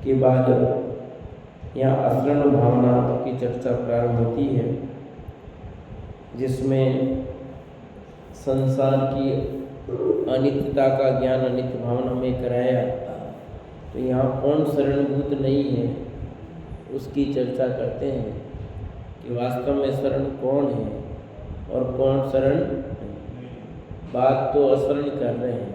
के बाद यहाँ असरण भावना की चर्चा प्रारंभ होती है, जिसमें संसार की अनित्यता का ज्ञान अनित्य भावना में कराया। तो यहाँ कौन शरणभूत नहीं है उसकी चर्चा करते हैं कि वास्तव में शरण कौन है और कौन शरण नहीं। बात तो असरण कर रहे हैं,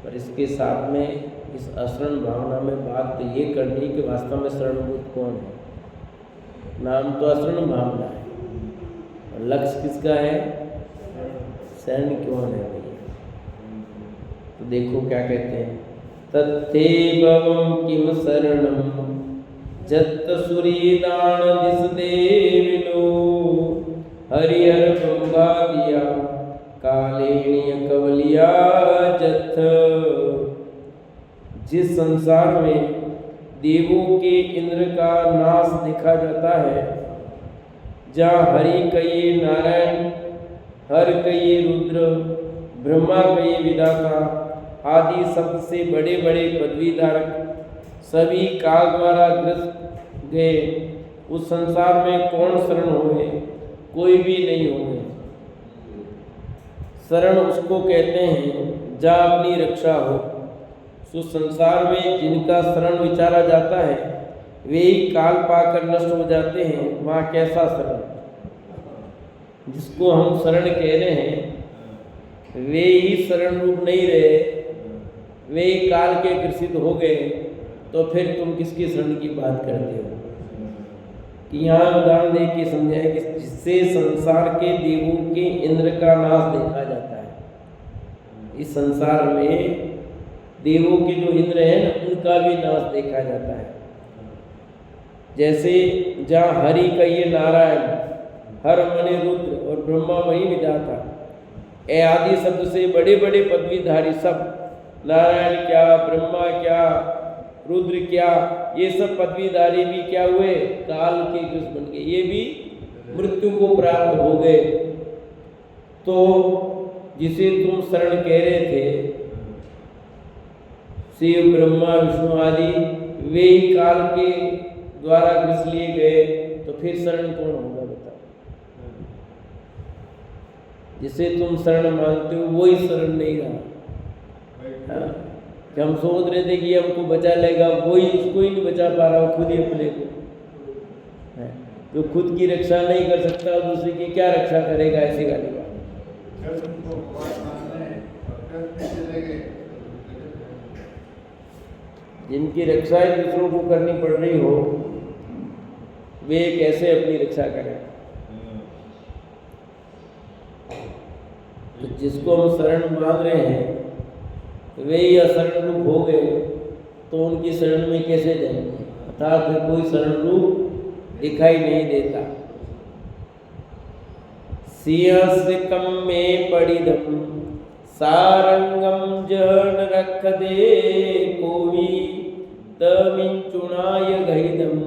पर इसके साथ में इस असरण भावना में बात तो ये करनी कि वास्तव में शरणभूत कौन है। नाम तो असरण भावना है और लक्ष्य किसका है? शरण कौन है भैया? तो देखो क्या कहते हैं, तत्थे भवम किम शरणम जत्त सुरीदान दिस देविनो हरिहर ब्रह्मा दिया कालेणीय कवलिया जत्थ। जिस संसार में देवों के इंद्र का नाश देखा जाता है, जहाँ हरि कहिए नारायण, हर कहिए रुद्र, ब्रह्मा कहिए विधाता आदि शब्द से बड़े बड़े पदवी धारक सभी काल द्वारा ग्रस्त गए, उस संसार में कौन शरण होए? कोई भी नहीं होए। शरण उसको कहते हैं जहाँ अपनी रक्षा हो। सो संसार में जिनका शरण विचारा जाता है वे ही काल पाकर नष्ट हो जाते हैं। वहाँ कैसा शरण? जिसको हम शरण कह रहे हैं वे ही शरण रूप नहीं रहे, वे ही काल के ग्रसित हो गए, तो फिर तुम किसकी शरण की बात करते हो? कि यहाँ उदाहरण दे के समझाए कि जिससे संसार के देवों के इंद्र का नाश देखा जाता है। इस संसार में देवों के जो इंद्र हैं ना, उनका भी नाश देखा जाता है। जैसे जहाँ हरि कहिए नारायण, हर मने रुद्र और ब्रह्मा वही विधाता, ए आदि शब्द से बड़े बड़े पदवीधारी सब, नारायण क्या, ब्रह्मा क्या, रुद्र क्या, ये सब पदवीधारी भी क्या हुए? काल के ग्रस्त बन गए, ये भी मृत्यु को प्राप्त हो गए। तो जिसे तुम शरण कह रहे थे, शिव ब्रह्मा विष्णु आदि, वे ही काल के द्वारा ग्रस लिए गए, तो फिर शरण कौन होगा बताओ? जिसे तुम शरण मानते हो वही शरण नहीं रहा। कि हम सोच रहे थे कि हमको बचा लेगा, वही उसको ही नहीं बचा पा रहा, खुद ही अपने को। तो खुद की रक्षा नहीं कर सकता, दूसरे की क्या रक्षा करेगा? ऐसी वाली बात। जिनकी रक्षा दूसरों को करनी पड़ रही हो, वे कैसे अपनी रक्षा करें? तो जिसको हम शरण मान रहे हैं वे ही अशरण रूप हो गए, तो उनकी शरण में कैसे जाएंगे? अर्थात फिर कोई शरण रूप दिखाई नहीं देता। सिंहस्कम में पड़िदम सारंगम जहन रख दे कोवी तमिंचुनाय गहिदम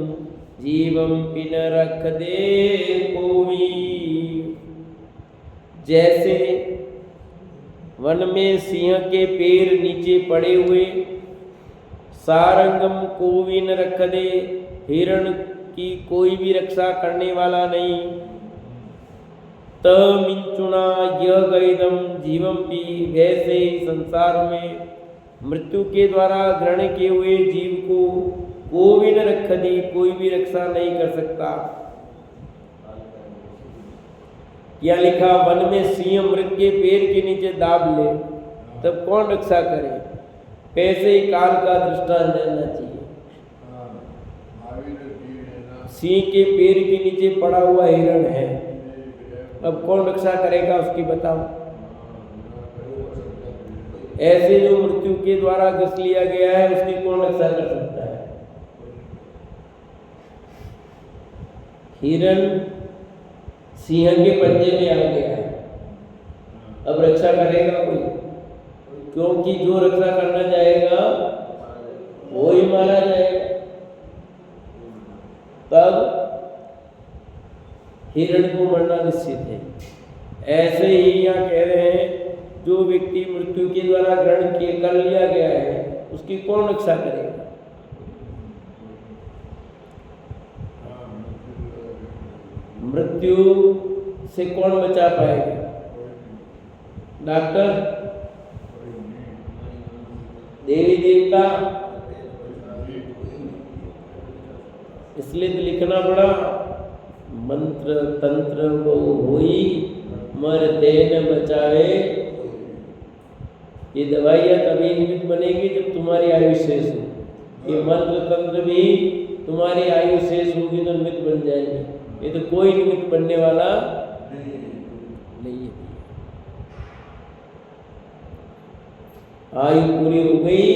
जीवम पिन रख दे कोवी। जैसे वन में सिंह के पैर नीचे पड़े हुए, सारंगम कोवी न रख दे, हिरण की कोई भी रक्षा करने वाला नहीं, तमिंचुना यह गैदम जीवम पी, वैसे ही संसार में मृत्यु के द्वारा ग्रहण किए हुए जीव को कोई न रख दी, कोई भी रक्षा नहीं कर सकता। क्या लिखा? वन में सिंह मृग के पैर के नीचे दाब ले, तब कौन रक्षा करे? कैसे ही काल का दृष्टांत जानना चाहिए। सिंह के पैर के नीचे पड़ा हुआ हिरण है, अब कौन रक्षा करेगा उसकी? बताओ। ऐसे जो मृत्यु के द्वारा ग्रस लिया गया है उसकी कौन रक्षा कर सकता है? हिरण सिंह के पंजे में आ गया है, अब रक्षा करेगा कोई? क्योंकि जो रक्षा करना चाहेगा वो ही मारा जाएगा। तब हिरण को मरना निश्चित है। ऐसे ही यहाँ कह रहे हैं जो व्यक्ति मृत्यु के द्वारा ग्रहण कर लिया गया है उसकी कौन रक्षा करेगा? मृत्यु से कौन बचा पाएगा? डॉक्टर, देवी देवता? इसलिए तो लिखना पड़ा, मंत्र तंत्र वो होई मरते न बचावे। ये दवाइयाँ तभी निमित्त बनेगी जब तुम्हारी आयु शेष हो। ये मंत्र तंत्र भी तुम्हारी आयु शेष होगी तो निमित्त बन जाएगी। ये तो कोई निमित्त बनने वाला नहीं है। आयु पूरी हो गई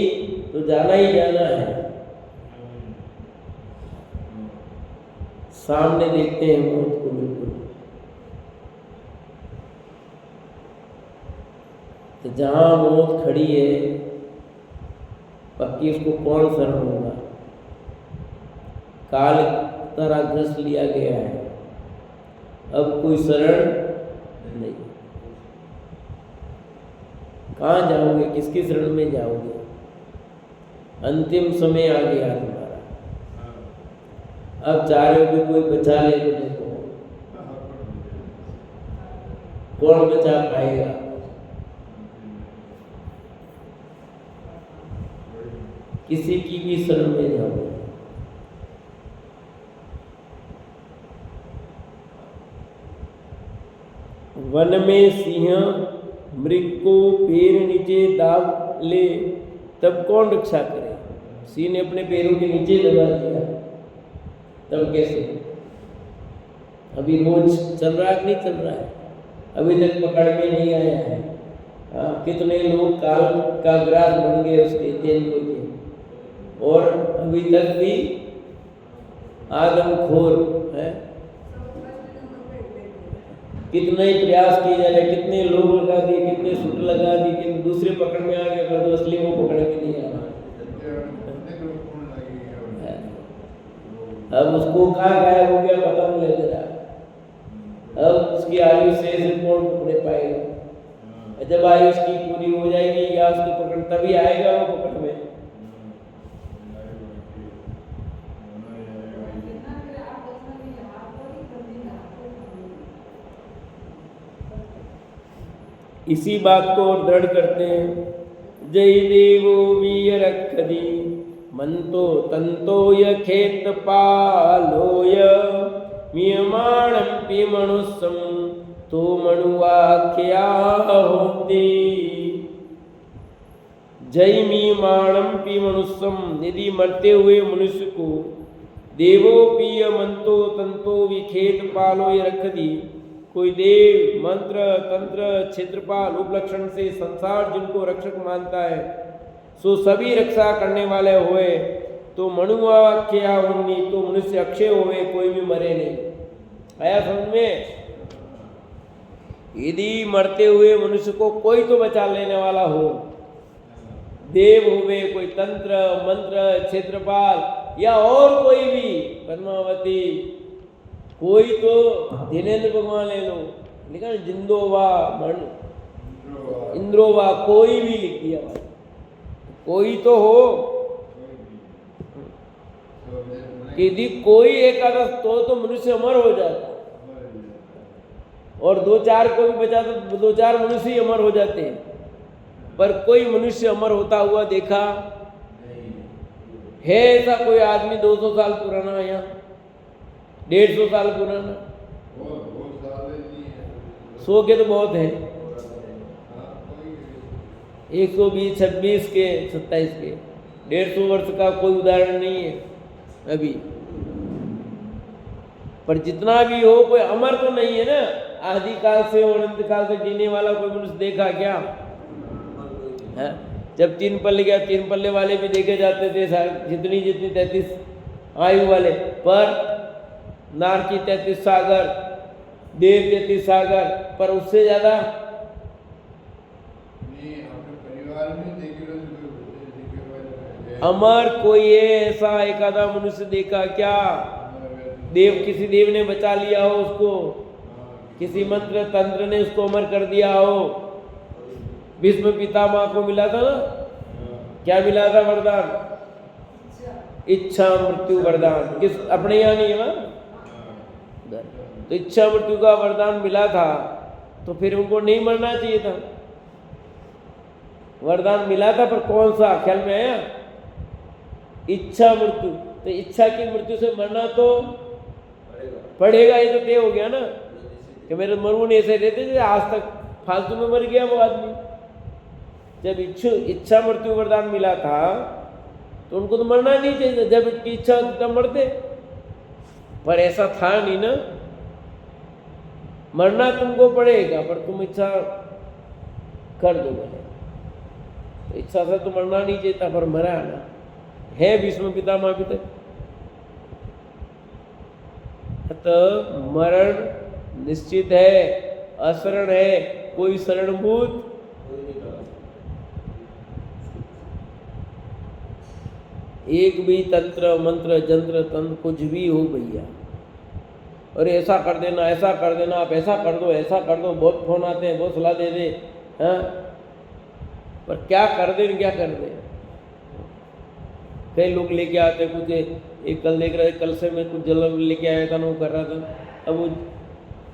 तो जाना ही जाना है। सामने देखते हैं मौत को बिल्कुल। तो जहां मौत खड़ी है पक्की, उसको कौन शरण होगा? काल तरह ग्रस लिया गया है, अब कोई शरण नहीं। कहाँ जाओगे? किसकी शरण में जाओगे? अंतिम समय आ गया तुम्हारा। अब चाह रहे हो कि कोई बचा ले तो देखो कौन बचा पाएगा? किसी की भी शरण में जाओगे। वन में सिंह मृग को पैर नीचे दाब ले तब कौन रक्षा करे? सिंह ने अपने पैरों के नीचे दबा दिया, तब कैसे? अभी रोज चल रहा है नहीं चल रहा है? अभी तक पकड़ में नहीं आया है। कितने लोग काल का ग्रास बन गए उसके तेंदुए के, और अभी तक भी आदमखोर है। कितने ही प्रयास किए जा रहे, कितने लोग लगा दिए, कितने सूट लगा दिए, कितने दूसरे पकड़ में आ गए, पर असली वो पकड़ में नहीं आ रहा। अब उसको कहाँ गायब हो गया पता नहीं लग रहा। अब उसकी आयु से कौन पकड़ पाएगा? जब आयु उसकी पूरी हो जाएगी या उसको पकड़ तभी आएगा वो पकड़ में। इसी बात को और दृढ़ करते हैं। जय देवो वीर रखदी मंतो तंतो य खेत पालोय मियमाणं पि मनुष्यं तो मनुवाख्या होती। जय मीमाणं पि मनुष्यम, यदि मरते हुए मनुष्य को देवो पीय मंतो तंतो विखेत पालो य रखदी, कोई देव मंत्र तंत्र क्षेत्रपाल उपलक्षण से संसार जिनको रक्षक मानता है सो सभी रक्षा करने वाले हुए, तो मनुवाख्या होनी, तो मनुष्य अक्षय होवे, कोई भी मरे नहीं। आया समझ में? यदि मरते हुए मनुष्य को कोई तो बचा लेने वाला हो, देव होवे, कोई तंत्र मंत्र क्षेत्रपाल या और कोई भी पद्मावती, कोई तो दिनेंद्र भगवान ले लो, लिखा जिंदोवा मन इंद्रोवा, कोई भी लिख दिया भाई, कोई तो हो कि यदि कोई एकादश तो मनुष्य अमर हो जाता, और दो चार को भी बचा तो दो चार मनुष्य ही अमर हो जाते हैं, पर कोई मनुष्य अमर होता हुआ देखा है ऐसा कोई आदमी 200 साल पुराना या 150 साल पुराना? 100 के तो बहुत है, 120 26 के 27 के 150 वर्ष का कोई उदाहरण नहीं है अभी। पर जितना भी हो कोई अमर तो नहीं है ना। आदि काल से और अनंत काल तक जीने वाला कोई मनुष्य देखा क्या है? जब 3 पल्ले गया, 3 पल्ले वाले भी देखे जाते थे जितनी 33 आयु वाले, पर नारकी 33 सागर, देव 33 सागर, पर उससे ज्यादा अमर कोई ऐसा एकादा मनुष्य देखा क्या? देव, किसी देव ने बचा लिया हो उसको, किसी मंत्र तंत्र ने उसको अमर कर दिया हो। भीष्म पितामह को मिला था ना, क्या मिला था वरदान? इच्छा मृत्यु वरदान। किस अपने यहाँ नहीं है ना? तो इच्छा मृत्यु का वरदान मिला था तो फिर उनको नहीं मरना चाहिए था। वरदान मिला था पर कौन सा, ख्याल में आया? इच्छा मृत्यु। तो इच्छा की मृत्यु से मरना तो पड़ेगा, ये तो तय हो गया ना कि मेरे मरु नहीं ऐसे रहते थे, आज तक फालतू में मर गया वो आदमी। जब इच्छा मृत्यु वरदान मिला था तो उनको तो मरना नहीं चाहिए, जब इनकी इच्छा होती तब मरते, पर ऐसा था नहीं ना। मरना तुमको पड़ेगा पर तुम इच्छा कर दो बोले, तो इच्छा से तो मरना नहीं चाहिए था पर मरा ना। है भीष्म पितामह अभी तक, तो मरण निश्चित है, अशरण है, कोई शरणभूत एक भी तंत्र मंत्र जंत्र तंत्र कुछ भी हो भैया, और ऐसा कर देना, ऐसा कर देना, आप ऐसा कर दो, ऐसा कर दो, बहुत फोन आते हैं, बहुत सलाह दे दे, हाँ, पर क्या कर दे, क्या कर दे। कई लोग लेके आते कुछ, एक कल देख रहे, कल से मैं कुछ जल लेके आया था ना, वो कर रहा था। अब वो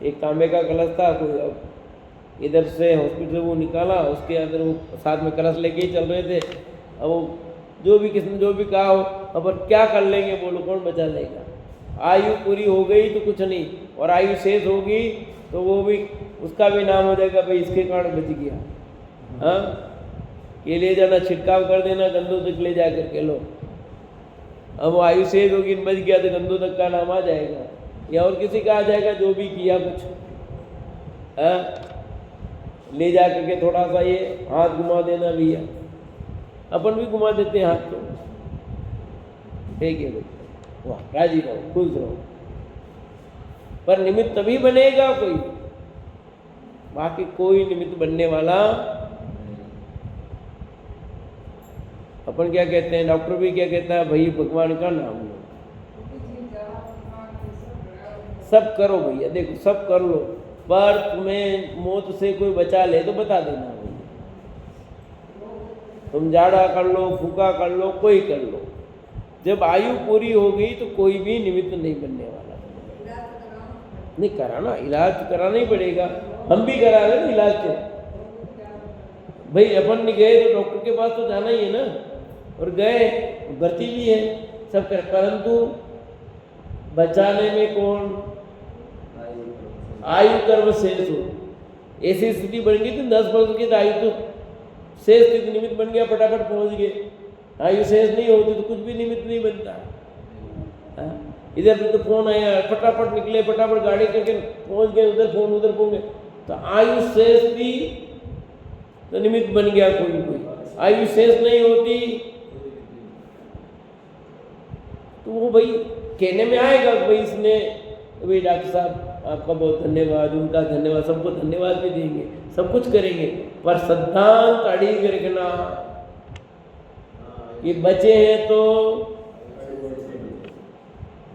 एक तांबे का कलश था, कोई अब इधर से हॉस्पिटल वो निकाला, उसके अंदर वो साथ में कलश लेके ही चल रहे थे। अब वो जो भी किसने जो भी कहा हो, अब क्या कर लेंगे, बोलो कौन बचा लेगा। आयु पूरी हो गई तो कुछ नहीं, और आयु शेष होगी तो वो भी, उसका भी नाम हो जाएगा भाई इसके कारण बच गया। हाँ, ये ले जाना, छिड़काव कर देना, गंदों तक ले जा करके लो। अब वो आयु शेष होगी, बच गया तो गंदों तक का नाम आ जाएगा, या और किसी का आ जाएगा जो भी किया कुछ। हाँ, ले जा करके थोड़ा सा ये हाथ घुमा देना भैया, अपन भी घुमा देते हैं हाथ को, ठीक है भाई, वाह, राजी रहो, खुश रहो। पर निमित्त तभी बनेगा कोई, बाकी कोई निमित्त बनने वाला। अपन क्या कहते हैं, डॉक्टर भी क्या कहता है, भाई भगवान का नाम लो, सब करो भैया, देखो सब कर लो, पर तुम्हें मौत से कोई बचा ले तो बता देना भैया। तुम जाड़ा कर लो, फूका कर लो, कोई कर लो, जब आयु पूरी हो गई तो कोई भी निमित्त नहीं बनने वाला। नहीं कराना, इलाज कराना ही पड़ेगा, हम भी करा रहे ना इलाज। तो भाई अपन नहीं गए तो डॉक्टर के पास तो जाना ही है ना, और गए, भर्ती भी है, सब कर, परंतु बचाने में कौन, आयु कर्म शेष हो। ऐसी स्थिति बन गई तो 10 वर्ष की आयु तो शेष स्थिति निमित्त बन गया, फटाफट पहुंच गए। आयु शेष नहीं होती तो कुछ भी निमित्त नहीं बनता। इधर भी तो फोन आया, फटाफट निकले, फटाफट गाड़ी करके पहुंच गए, उधर फोन उधर पहुंच गए, तो आयु शेष भी तो निमित्त बन गया कोई कोई। आयु शेष नहीं होती तो वो भाई कहने में आएगा भाई इसने, भाई डॉक्टर साहब आपका बहुत धन्यवाद, उनका धन्यवाद, सबको धन्यवाद भी देंगे, सब कुछ करेंगे, पर सिद्धांत अड़ी रखना, ये बचे हैं तो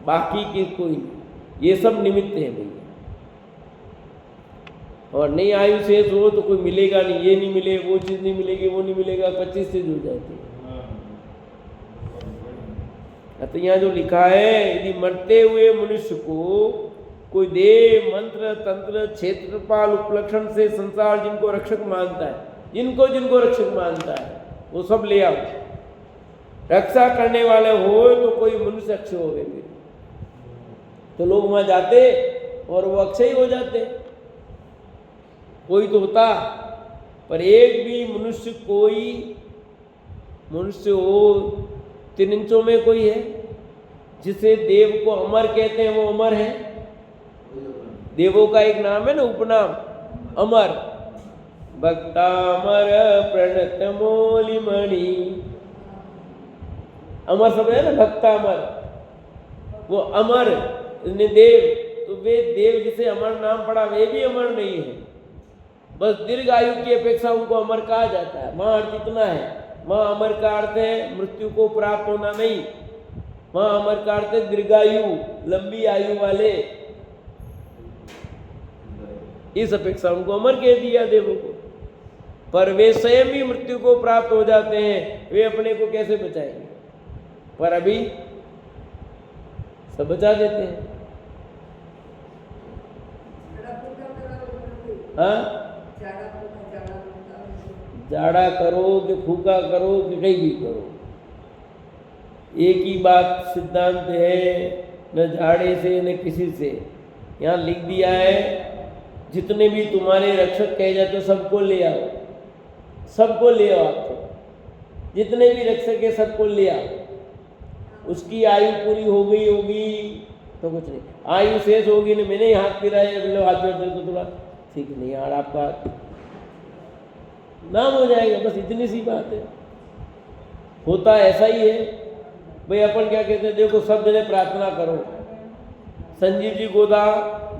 बाकी की कोई, ये सब निमित्त है भैया। और नहीं आयु शेष हो तो कोई मिलेगा नहीं, ये नहीं मिले, वो चीज नहीं मिलेगी, वो नहीं मिलेगा, 25 चीज हो जाती है। तो यहाँ जो लिखा है, यदि मरते हुए मनुष्य को कोई देव मंत्र तंत्र क्षेत्रपाल उपलक्षण से संसार जिनको रक्षक मानता है, जिनको जिनको रक्षक मानता है वो सब ले आओ, रक्षा करने वाले हो तो कोई मनुष्य अक्षय हो गए, तो लोग वहां जाते और वो अक्षय हो जाते। कोई तो होता, पर एक भी मनुष्य, कोई मनुष्य हो 3 इंचों में कोई है जिसे देव को अमर कहते हैं, वो अमर है। देवों का एक नाम है ना, उपनाम अमर, भक्तामर प्रणत मौलिमणि, अमर सब है ना, भक्तामर, वो अमर ने देव, तो वे देव जिसे अमर नाम पड़ा वे भी अमर नहीं है, बस दीर्घ आयु की अपेक्षा उनको अमर कहा जाता है। वहां अर्थ इतना है, वहां अमर का अर्थ है मृत्यु को प्राप्त होना नहीं, वहां अमर का अर्थ है दीर्घायु, लंबी आयु वाले, इस अपेक्षा उनको अमर कह दिया देवों को। पर वे स्वयं ही मृत्यु को प्राप्त हो जाते हैं, वे अपने को कैसे बचाएंगे, पर अभी सब बचा देते हैं। हाँ, जाड़ा करो कि फूका करो कि कहीं भी करो, एक ही बात सिद्धांत है, न झाड़े से न किसी से। यहाँ लिख दिया है जितने भी तुम्हारे रक्षक कहे जाते सबको ले आओ, सबको ले आओ, आपको जितने भी रक्षक है सबको ले आओ। उसकी आयु पूरी हो गई होगी तो कुछ नहीं, आयु शेष होगी ना, मैंने ही हाथ फिराया, अगले हाथ में तो थोड़ा ठीक नहीं यार, आपका नाम हो जाएगा, बस इतनी सी बात है। होता ऐसा ही है भाई। अपन क्या कहते हैं, देखो सब जने प्रार्थना करो, संजीव जी गोदा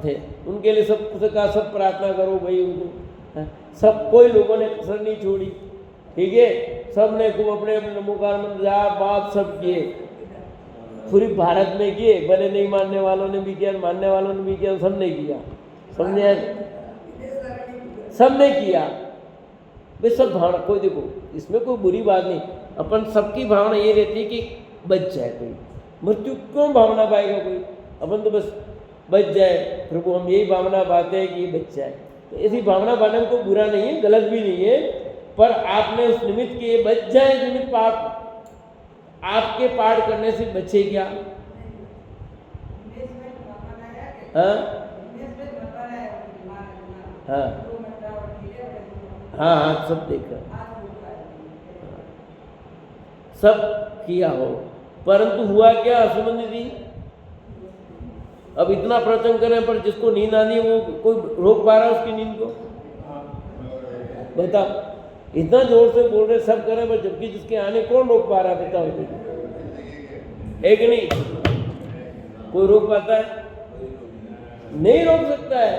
थे, उनके लिए सब कहा सब प्रार्थना करो भाई उनको, सब कोई लोगों ने कसर नहीं छोड़ी, ठीक है, सब ने खूब अपने अपने नमोकार मंत्र जाप बात सब किए, पूरी भारत में किए, भले नहीं मानने वालों ने भी किया, मानने वालों ने भी किया, सबने किया, समझे, सबने किया भाई। सब भावना, कोई देखो इसमें कोई बुरी बात नहीं, अपन सबकी भावना ये रहती है कि बच जाए कोई, मृत्यु क्यों भावना पाएगा कोई, अपन तो बस बच जाए प्रभु, हम यही भावना पाते हैं कि बच जाए। तो ऐसी भावना पाने में कोई बुरा नहीं है, गलत भी नहीं है, पर आपने उस निमित्त के बच जाए निमित्त पाप, आपके पाठ करने से बचे क्या? हाँ हाँ हाँ हाँ, सब देखा, सब किया हो, परंतु हुआ क्या असुमंदी थी। अब इतना प्रवचन करें पर जिसको नींद आनी है वो कोई रोक पा रहा है उसकी नींद को? बताओ, इतना जोर से बोल रहे सब करें पर जबकि जिसके आने कौन रोक पा रहा है? बताओ, है कि नहीं? कोई रोक पाता है? नहीं रोक सकता है,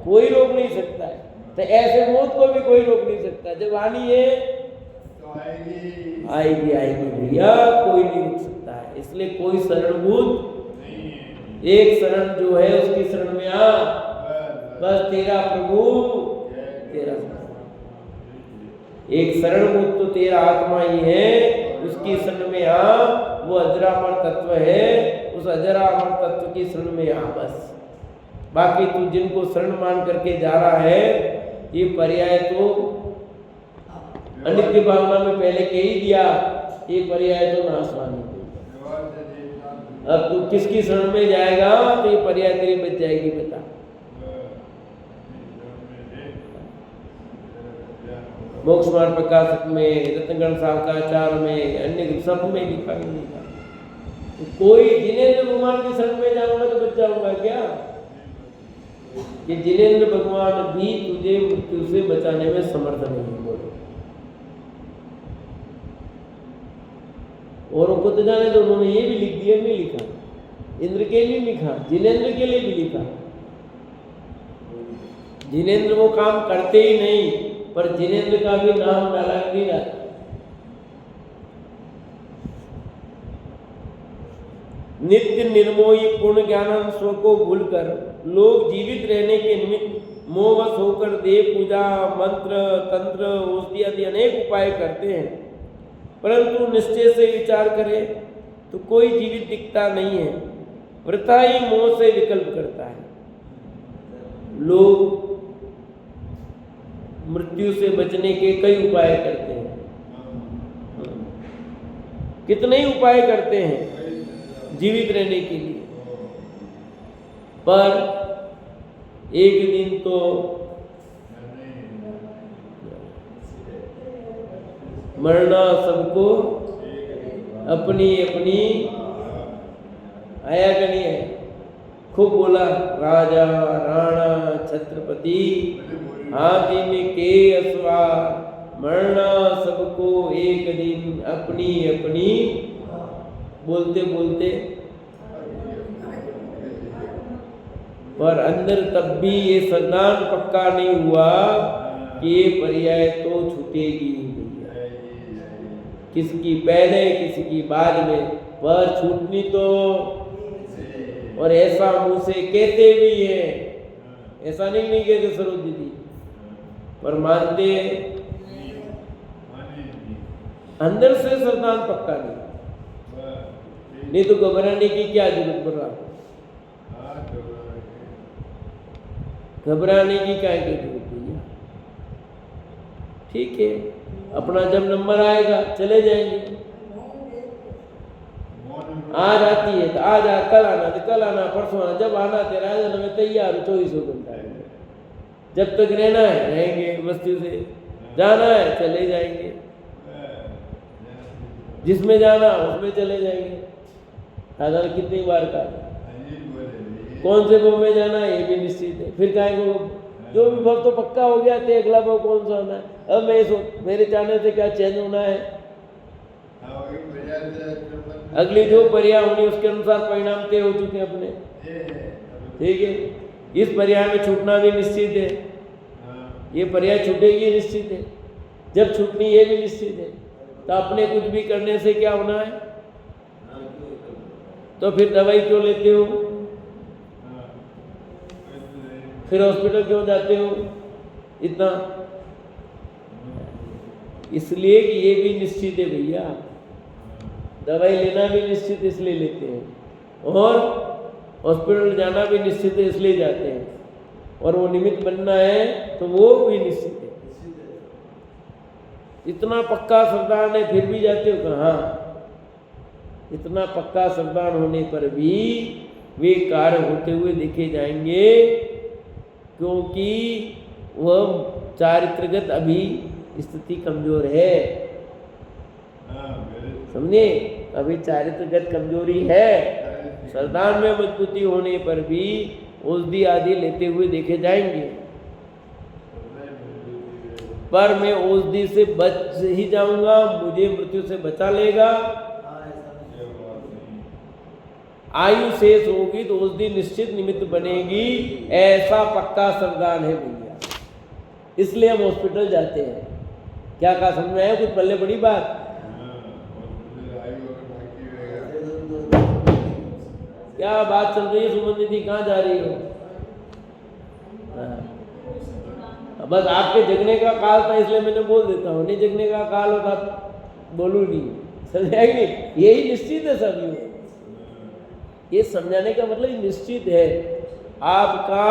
कोई रोक नहीं सकता है। तो ऐसे मौत को भी कोई रोक नहीं सकता, जब आनी है तो आएगी आएगी भैया, कोई नहीं रोक सकता है। इसलिए कोई शरणभूत, एक शरण जो है उसकी शरण में आ, बस तेरा प्रभु तेरा, एक शरणभूत तो तेरा आत्मा ही है, उसकी शरण में आ, वो अजरामर तत्व है, उस अजरामर तत्व की शरण में आ बस। बाकी तू जिनको शरण मान करके जा रहा है, ये पर्याय तो अनित्य भावना में पहले कह ही दिया, ये पर्याय तो नाशवानी। अब तू किसकी शरण में जाएगा तो ये पर्याय तेरी बच जाएगी, बता। मोक्ष मार्ग प्रकाशक में, रत्नगण साहब में, अन्य सब में लिखा ही नहीं था। तो कोई जिनेंद्र भगवान की शरण में जाऊंगा तो बच जाऊंगा क्या? कि जिनेंद्र भगवान भी तुझे मृत्यु से बचाने में समर्थ नहीं। बोलो, औरों को तो जाने दो, उन्होंने ये भी लिख दिया, नहीं लिखा, इंद्र के लिए लिखा, जिनेंद्र के लिए भी लिखा। जिनेंद्र वो काम करते ही नहीं, पर जिनेंद्र का भी नाम डाला नहीं जाता। नित्य निर्मोही पूर्ण ज्ञान स्व को भूलकर लोग जीवित रहने के निमित्त मोहवश होकर देव पूजा, मंत्र, तंत्र, औषधि आदि अनेक उपाय करते हैं, परंतु निश्चय से विचार करें तो कोई जीवित दिखता नहीं है, वृथा ही मोह से विकल्प करता है। लोग मृत्यु से बचने के कई उपाय करते हैं, कितने ही उपाय करते हैं जीवित रहने के लिए, पर एक दिन तो मरना सबको अपनी अपनी आया करनी है। खूब बोला, राजा राणा छत्रपति हाथी में के असवार, मरना सबको एक दिन अपनी अपनी, बोलते बोलते, पर अंदर तब भी ये संधान पक्का नहीं हुआ कि ये पर्याय तो छूटेगी भैया, किसकी पहले किसी की बाद में, पर छूटनी तो, और ऐसा मुंह से कहते भी है, ऐसा नहीं कहते सरोज दीदी, पर मानते अंदर से संधान पक्का नहीं तो घबराने की क्या जरूरत पड़ रहा, घबराने की क्या जरूरत है? ठीक है, अपना जब नंबर आएगा चले जाएंगे। आज आती है तो आज आ, कल आना तो कल आना, परसों आना, जब आना तेरा है मैं तैयार हूँ 24 घंटा। जब तक रहना है रहेंगे, मस्ती से जाना है चले जाएंगे, जिसमें जाना उसमें चले जाएंगे। दादा ने कितनी बार कहा, कौन से भव में जाना है ये भी निश्चित है। फिर काहे को जो भी भव तो पक्का हो गया थे, अगला भव कौन सा होना है। अब मैं मेरे चाहने से क्या चेंज होना है। अगली जो पर्याय होनी उसके अनुसार परिणाम तय हो चुके हैं अपने, ठीक है। इस पर्याय में छूटना भी निश्चित है, ये पर्याय छूटेगी निश्चित है, जब छूटनी ये भी निश्चित है। तो अपने कुछ भी करने से क्या होना है, तो फिर दवाई क्यों लेते हो, फिर हॉस्पिटल क्यों जाते हो इतना, इसलिए कि ये भी निश्चित है भैया। दवाई लेना भी निश्चित इसलिए लेते हैं, और हॉस्पिटल जाना भी निश्चित है इसलिए जाते हैं, और वो निमित्त बनना है तो वो भी निश्चित है। इतना पक्का श्रद्धान है फिर भी जाते हो कहाँ। इतना पक्का श्रद्धान होने पर भी वे कार्य होते हुए देखे जाएंगे, क्योंकि वह चारित्रगत अभी स्थिति कमजोर है, समझे। अभी चारित्रगत कमजोरी है, श्रद्धान में मजबूती होने पर भी औषधि आदि लेते हुए देखे जाएंगे। पर मैं औषधि से बच ही जाऊंगा, मुझे मृत्यु से बचा लेगा, आयु शेष होगी तो औषधि निश्चित निमित्त बनेगी, ऐसा पक्का श्रद्धान है भैया। इसलिए हम हॉस्पिटल जाते हैं। क्या कहा समझ में आया कुछ पल्ले बड़ी बात। क्या बात चल रही है सुमन दीदी, कहाँ जा रही हो। बस आपके जगने का काल था इसलिए मैंने बोल देता हूँ, नहीं जगने का काल होता बोलू नहीं, समझ आएगी। यही निश्चित है सब, ये समझाने का मतलब निश्चित है आपका।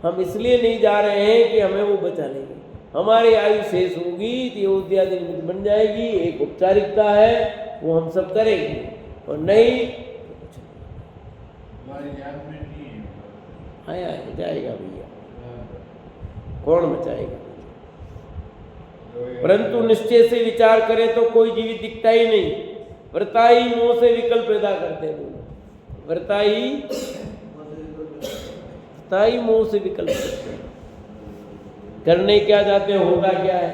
हम इसलिए नहीं जा रहे हैं कि हमें वो बचा लेंगे, हमारी आयु शेष होगी तो ये उद्यादि निमित्त बन जाएगी, एक औपचारिकता है वो हम सब करेंगे, और नहीं आया जाएगा भैया, कौन बचाएगा। परंतु निश्चय से विचार करें तो कोई जीवित दिखता ही नहीं, व्रताई मोह से विकल्प पैदा करते हैं। व्रताई मोह से विकल्प करते हैं, करने क्या जाते हैं होता क्या है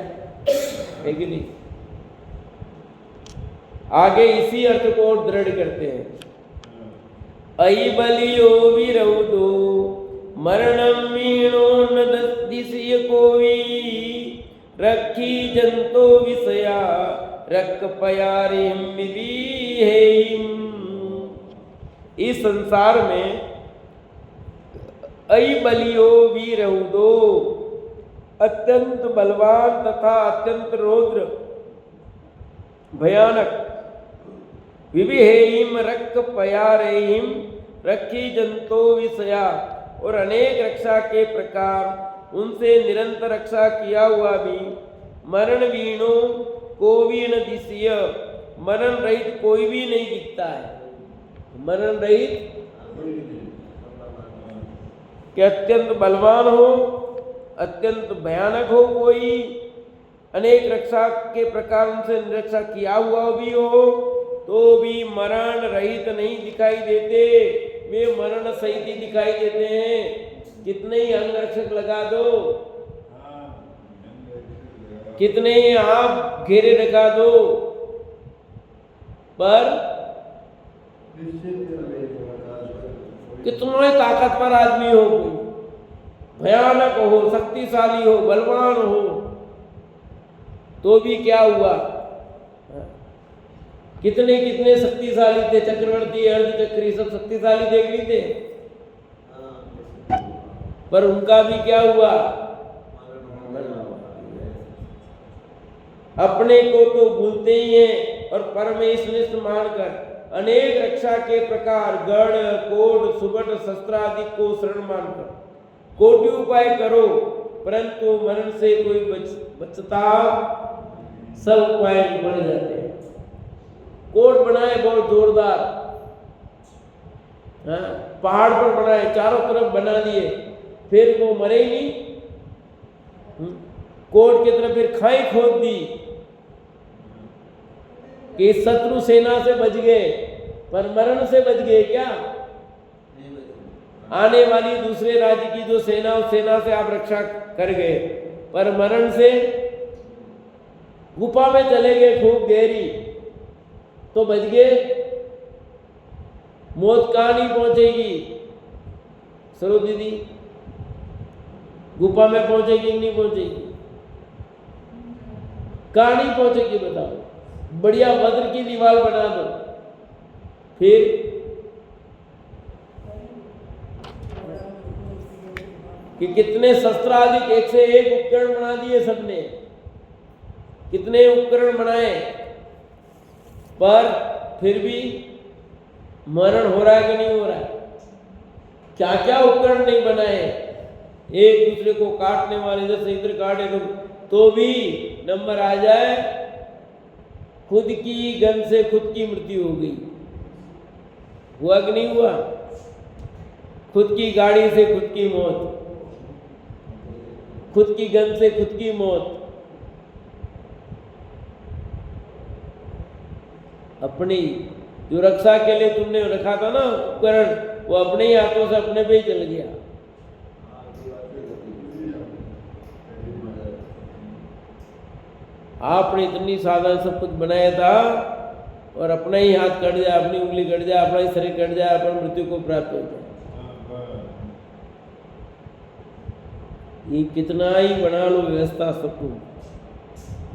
कि नहीं। आगे इसी अर्थ को और दृढ़ करते हैं। अई बलियो विरौदो मरणम मीणो न दिसिय कोई, रखी जंतो विषया रख पयारिम विधीहेम। इस संसार में अई बलियो वीरौदो, अत्यंत बलवान तथा अत्यंत रौद्र भयानक, विविहेयिम रक्त पयारेयिम रखी जंतो विषया, और अनेक रक्षा के प्रकार उनसे निरंतर रक्षा किया हुआ भी, मरण वीणो कोवीन दिशीय, मरण रहित कोई भी नहीं दिखता है। मरण रहित कि अत्यंत बलवान हो, अत्यंत भयानक हो कोई, अनेक रक्षा के प्रकार उनसे निरक्षा किया हुआ भी हो, तो भी मरण रहित नहीं दिखाई देते, वे मरण सहित ही दिखाई देते हैं। कितने ही अंगरक्षक लगा दो, कितने ही आप घेरे लगा दो, पर कितना ताकतवर आदमी हो, भयानक हो, शक्तिशाली हो, बलवान हो, तो भी क्या हुआ। कितने कितने शक्तिशाली थे, चक्रवर्ती अर्धचक्री सब शक्तिशाली देख ली थे, पर उनका भी क्या हुआ। अपने को तो भूलते ही हैं, और परमेश्वनिष्ठ मानकर अनेक रक्षा के प्रकार गढ़ कोट सुबट शस्त्र आदि को शरण मानकर कोटि उपाय करो, परंतु मरण से कोई बचता, सब उपाय बन जाते हैं। कोट बनाए बहुत जोरदार, पहाड़ पर बनाए, चारों तरफ बना दिए, फिर वो मरे ही नहीं। कोट की तरफ फिर खाई खोद दी कि शत्रु सेना से बच गए, पर मरण से बच गए क्या? आने वाली दूसरे राज्य की जो सेना, उस सेना से आप रक्षा कर गए, पर मरण से गुफा में चले गए खूब गहरी, तो बच गए। मौत कहाँ नहीं पहुंचेगी सरोज दीदी? गुफा में पहुंचेगी कि नहीं पहुंचेगी? कहाँ नहीं पहुंचेगी बताओ? बढ़िया वज्र की दीवार बना दो, फिर कि कितने शस्त्राधिक, एक से एक उपकरण बना दिए सबने, कितने उपकरण बनाए, पर फिर भी मरण हो रहा है कि नहीं हो रहा है? क्या क्या उपकरण नहीं बनाए, एक दूसरे को काटने वाले, इधर से इधर काटे तो भी नंबर आ जाए, खुद की गन से खुद की मृत्यु हो गई। हुआ कि नहीं हुआ? खुद की गाड़ी से खुद की मौत, खुद की गन से खुद की मौत। अपनी जो रक्षा के लिए तुमने रखा था ना उपकरण, वो अपने ही हाथों से अपने पे ही चल गया। आपने इतनी साधन सब कुछ बनाया था, और अपना ही हाथ कट जाए, अपनी उंगली कट जाए, अपना ही शरीर कट जाए, अपन मृत्यु को प्राप्त हो जाए। ये कितना ही बना लो व्यवस्था सब कुछ,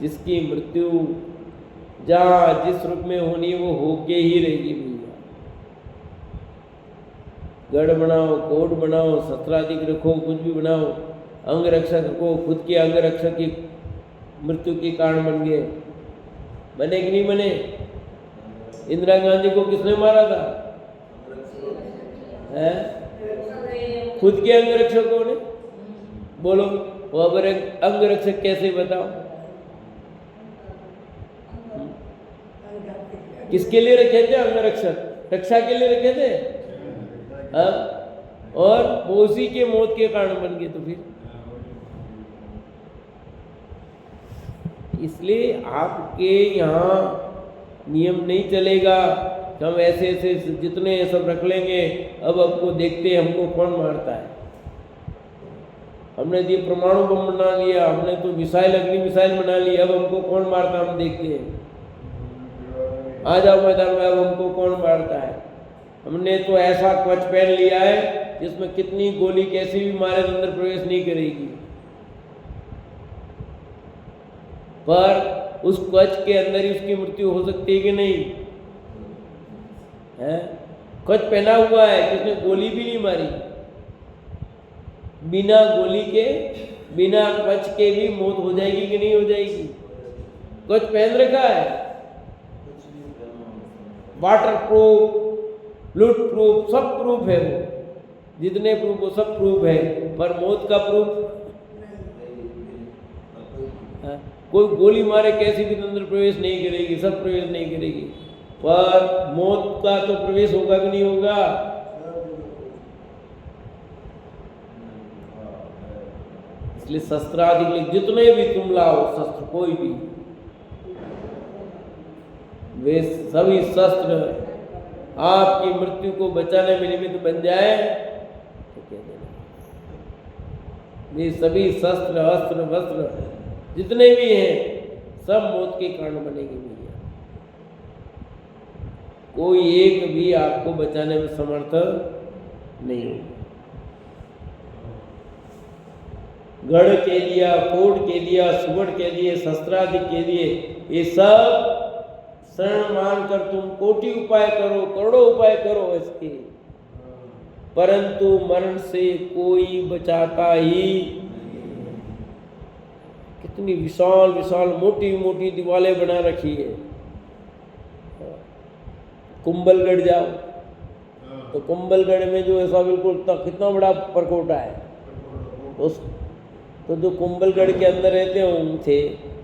जिसकी मृत्यु जहाँ जिस रूप में होनी वो होके ही रहेगी भैया। गढ़ बनाओ, कोट बनाओ, शस्त्राधिक रखो, कुछ भी बनाओ, अंग रक्षक रखो, खुद के अंग रक्षक की मृत्यु के कारण बन गए। बने कि नहीं बने? इंदिरा गांधी को किसने मारा था? खुद के अंग रक्षकों ने। बोलो वो अंग रक्षक कैसे, बताओ? किसके लिए रखे थे अंग रक्षक? रक्षा के लिए रखे थे, और वो उसी के मौत के कारण बन गए। तो फिर इसलिए आपके यहाँ नियम नहीं चलेगा कि हम ऐसे ऐसे जितने सब रख लेंगे, अब आपको देखते हमको कौन मारता है। हमने ये परमाणु बम बना लिया, हमने तो मिसाइल, अग्नि मिसाइल बना ली, अब हमको कौन मारता हम देखते हैं। आ जाओ मैदान में, अब हमको कौन मारता है। हमने तो ऐसा कवच पहन लिया है जिसमें कितनी गोली कैसी भी मारे तो अंदर प्रवेश नहीं करेगी, पर उस कवच के अंदर ही उसकी मृत्यु हो सकती है कि नहीं है? कवच पहना हुआ है, किसने गोली भी नहीं मारी, बिना गोली के, बिना कवच के भी मौत हो जाएगी कि नहीं हो जाएगी? कवच पहन रखा है, वाटर प्रूफ, लूट प्रूफ, सब प्रूफ है वो, जितने प्रूफ वो सब प्रूफ है, पर मौत का प्रूफ कोई गोली मारे कैसी भी अंदर प्रवेश नहीं करेगी, सब प्रवेश नहीं करेगी, पर मौत का तो प्रवेश होगा कि नहीं होगा? इसलिए शस्त्राधिक जितने भी तुम लाओ शस्त्र, कोई भी, वे सभी शस्त्र आपकी मृत्यु को बचाने में निमित्त बन जाए तो कह देना। ये सभी शस्त्र, अस्त्र, वस्त्र जितने भी हैं, सब मौत के कारण बनेंगे भैया। कोई एक भी आपको बचाने में समर्थ नहीं होगा। गढ़ के लिया, कोट के लिया, सुगढ़ के लिए, शस्त्रादि के लिए, ये सब शरण मानकर तुम कोटि उपाय करो, करोड़ों उपाय करो इसके, परंतु मरण से कोई बचाता ही। कितनी विशाल विशाल मोटी मोटी दीवारें बना रखी है। कुंभलगढ़ जाओ तो कुंभलगढ़ में जो ऐसा बिल्कुल कितना बड़ा परकोटा है, तो जो कुंभलगढ़ के अंदर रहते थे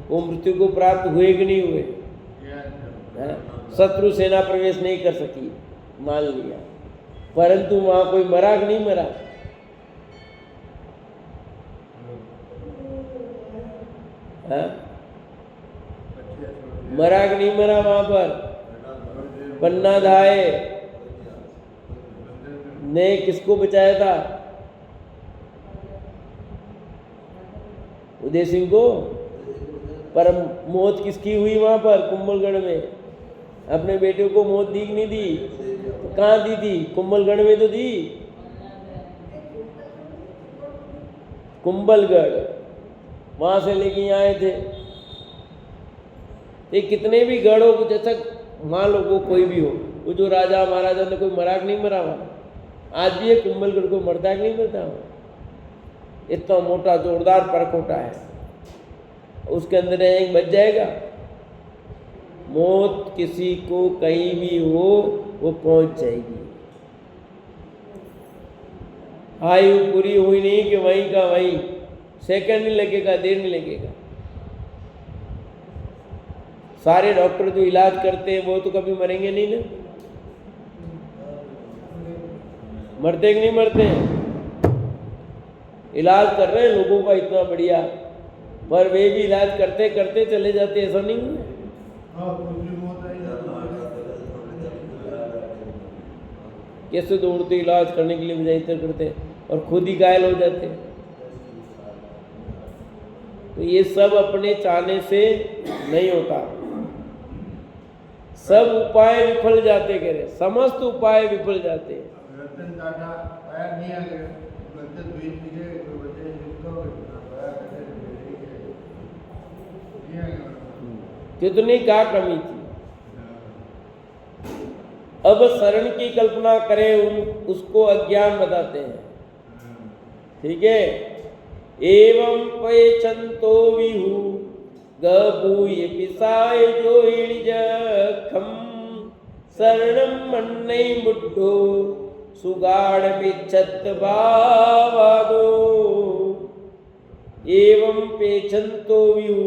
वो मृत्यु को प्राप्त हुए कि नहीं हुए? शत्रु सेना प्रवेश नहीं कर सकी, मान लिया, परंतु वहां कोई मरा कि नहीं मरा? मरा कि नहीं मरा? वहां पर पन्ना धाये ने किसको बचाया था? उदय सिंह को। पर मौत किसकी हुई वहां पर कुंभलगढ़ में? अपने बेटे को मौत दी कि नहीं दी? तो कहाँ दी थी? कुंभलगढ़ में तो दी। कुंभलगढ़ वहां से लेके यहाँ आए थे। ये कितने भी गढ़ हो, जैसा मान लो वो कोई भी हो, वो जो राजा महाराजा ने कोई मरा कि नहीं मरा वहां? आज भी ये कुंभलगढ़ को मरता कि नहीं मरता? इतना मोटा जोरदार परकोटा है, उसके अंदर एक बच जाएगा। मौत किसी को कहीं भी हो वो पहुंच जाएगी। आयु पूरी हुई नहीं कि वहीं का वहीं, सेकंड नहीं लगेगा, देर नहीं लगेगा। सारे डॉक्टर जो इलाज करते हैं वो तो कभी मरेंगे नहीं ना? मरते कि नहीं मरते? इलाज कर रहे हैं लोगों का इतना बढ़िया, पर वे भी इलाज करते करते चले जाते, ऐसा नहीं है? कैसे दौड़ते इलाज करने के लिए मुजाहिद करते और खुद ही घायल हो जाते। तो ये सब अपने चाहने से नहीं होता, सब उपाय विफल जाते, कह रहे समस्त उपाय विफल जाते। कितनी क्या कमी थी। अब शरण की कल्पना करें, उसको अज्ञान बताते हैं, ठीक है। एवं पैचंतो विहु गभूय पिसाय जोहिणी जखम शरणम मन्नै बुद्धो सुगाढ़ पिच्छत भावादो। एवं पेचंतो विहु,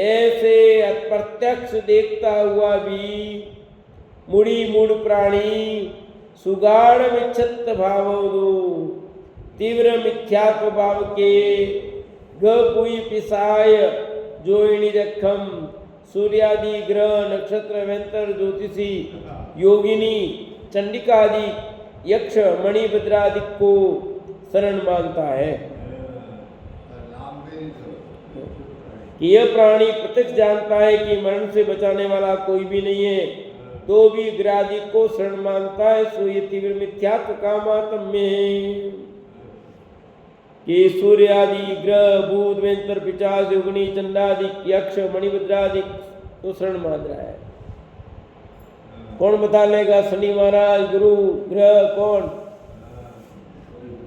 ऐसे अप्रत्यक्ष देखता हुआ भी मुड़ी मूढ़ प्राणी सुगाढ़ विच्छत भावो, तीव्र मिथ्यात्व भाव के गपुई पिसाय जोइणी जखम, सूर्यादि ग्रह नक्षत्र वेंतर ज्योतिषी योगिनी चंडिकादि यक्ष मणिभद्रादि को शरण मानता है। यह प्राणी प्रत्यक्ष जानता है कि मरण से बचाने वाला कोई भी नहीं है, तो भी ग्रादि को शरण मानता है, सो ये तीव्र मिथ्यात्व का मातम्य है कि सूर्य आदि ग्रह भूत वेंतर पिचास योगिनी चंडादि यक्ष मणिभद्रादि को शरण मान रहा है। कौन बता लेगा? शनि महाराज, गुरु ग्रह कौन?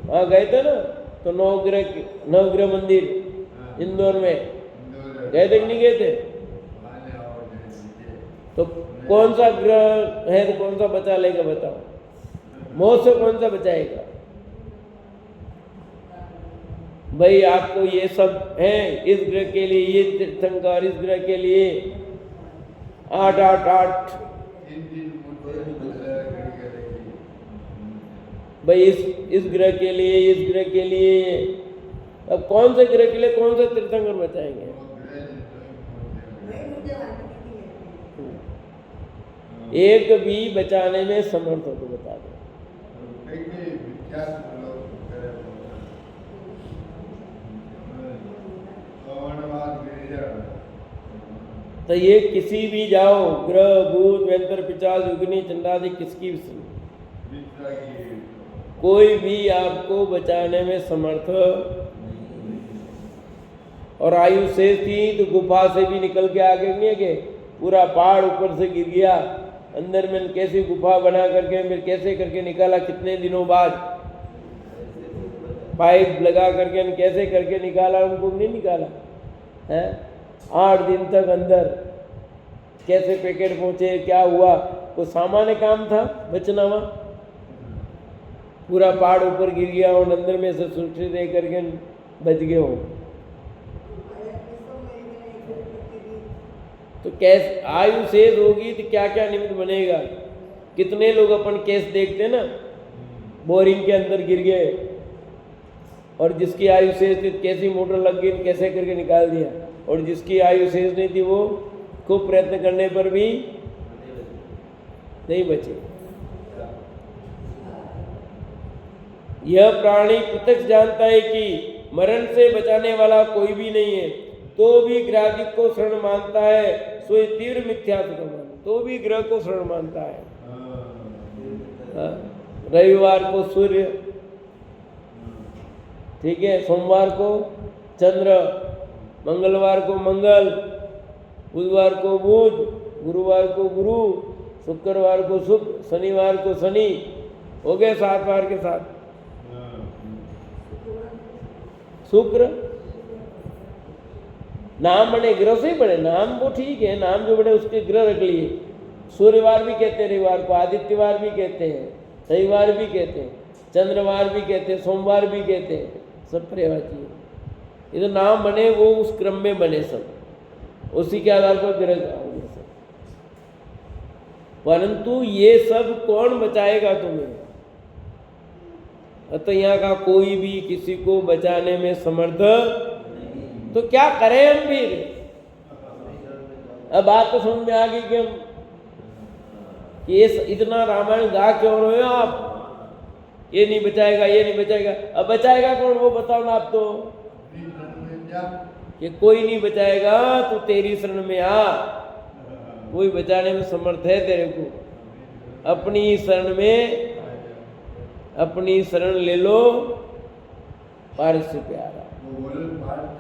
वहां गए थे ना, तो नवग्रह मंदिर इंदौर में गए थे कि नहीं गए थे? तो कौन सा ग्रह है तो कौन सा बचा लेगा? बताओ, मौत से कौन सा बचाएगा? भाई आपको ये सब है, इस ग्रह के लिए ये तीर्थंकर, इस ग्रह के लिए 888 भाई इस ग्रह के लिए, इस ग्रह के लिए। अब कौन से ग्रह के लिए कौन सा तीर्थंकर बचाएंगे? एक भी बचाने में समर्थ हो तो बता दो। तो ये किसी भी जाओ, ग्रह भूत वेंतर पिचास योगिनी चंडादि, किसकी भी कोई भी आपको बचाने में समर्थ। और आयु शेष थी तो गुफा से भी निकल के आगे नहीं गए, पूरा पहाड़ ऊपर से गिर गया, अंदर में कैसे गुफा बना करके फिर कैसे करके निकाला, कितने दिनों बाद पाइप लगा करके कैसे करके निकाला, उनको नहीं निकाला है। 8 दिन तक अंदर कैसे पैकेट पहुंचे, क्या हुआ, कोई सामान्य काम था बचना? वहाँ पूरा पहाड़ ऊपर गिर गया और अंदर में से सुरक्षित रह करके बच गए हो। तो कैसे आयु शेष होगी तो क्या क्या निमित्त बनेगा। कितने लोग अपन केस देखते ना, बोरिंग के अंदर गिर गए और जिसकी आयु शेष थी कैसी मोटर लग गई, कैसे करके निकाल दिया, और जिसकी आयु शेष नहीं थी वो खूब प्रयत्न करने पर भी नहीं बचे। यह प्राणी प्रत्यक्ष जानता है कि मरण से बचाने वाला कोई भी नहीं है, तो भी ग्राहक को शरण मानता है, सो तीव्र मिथ्यात्व मान, तो भी ग्रह को शरण मानता है। रविवार को सूर्य, ठीक है, सोमवार को चंद्र, मंगलवार को मंगल, बुधवार को बुध, गुरुवार को गुरु, शुक्रवार को शुक्र, शनिवार को शनि, हो गए 7 बार के साथ। शुक्र नाम बने, ग्रह से ही बने, नाम वो ठीक है, नाम जो बने उसके ग्रह रख लिए। सूर्यवार भी कहते हैं रविवार को, आदित्यवार भी कहते हैं, शनिवार भी कहते हैं, चंद्रवार भी कहते हैं, सोमवार भी कहते हैं, सब पर्यायवाची है। ये जो नाम बने वो उस क्रम में बने, सब उसी के आधार पर ग्रह होंगे सब। परंतु ये सब कौन बचाएगा तुम्हें। तो यहाँ का कोई भी किसी को बचाने में समर्थ, तो क्या करें हम फिर। अब बात तो समझ में आ गई कि हम ये इतना रामायण गा क्यों रहे हो आप, ये नहीं बचाएगा, ये नहीं बचाएगा। अब बचाएगा कौन वो बताओ ना आप तो, कि कोई नहीं बचाएगा, तो तेरी शरण में आ, कोई बचाने में समर्थ है तेरे को। अपनी शरण में, अपनी शरण ले लो, पारस से प्यारा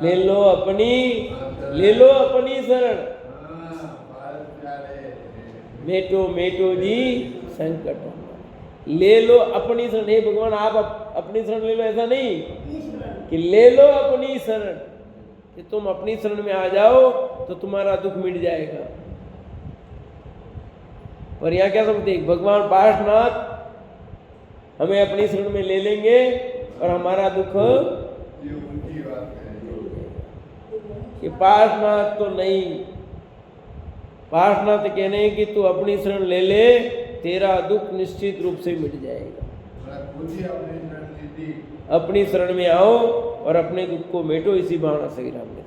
ले लो अपनी, ले लो अपनी शरण, मेटो मेटो जी संकट, ले लो अपनी शरण। हे भगवान आप अपनी शरण ले लो, ऐसा नहीं कि ले लो अपनी शरण, कि तुम अपनी शरण में आ जाओ तो तुम्हारा दुख मिट जाएगा। पर यहाँ क्या समझते, भगवान पार्श्वनाथ हमें अपनी शरण में ले लेंगे और हमारा दुख, कि पार्श्वनाथ तो नहीं, पार्श्वनाथ कहने हैं कि तू अपनी शरण ले ले, तेरा दुख निश्चित रूप से मिट जाएगा। अपनी शरण में आओ और अपने दुख को मेटो, इसी भावना से राम ने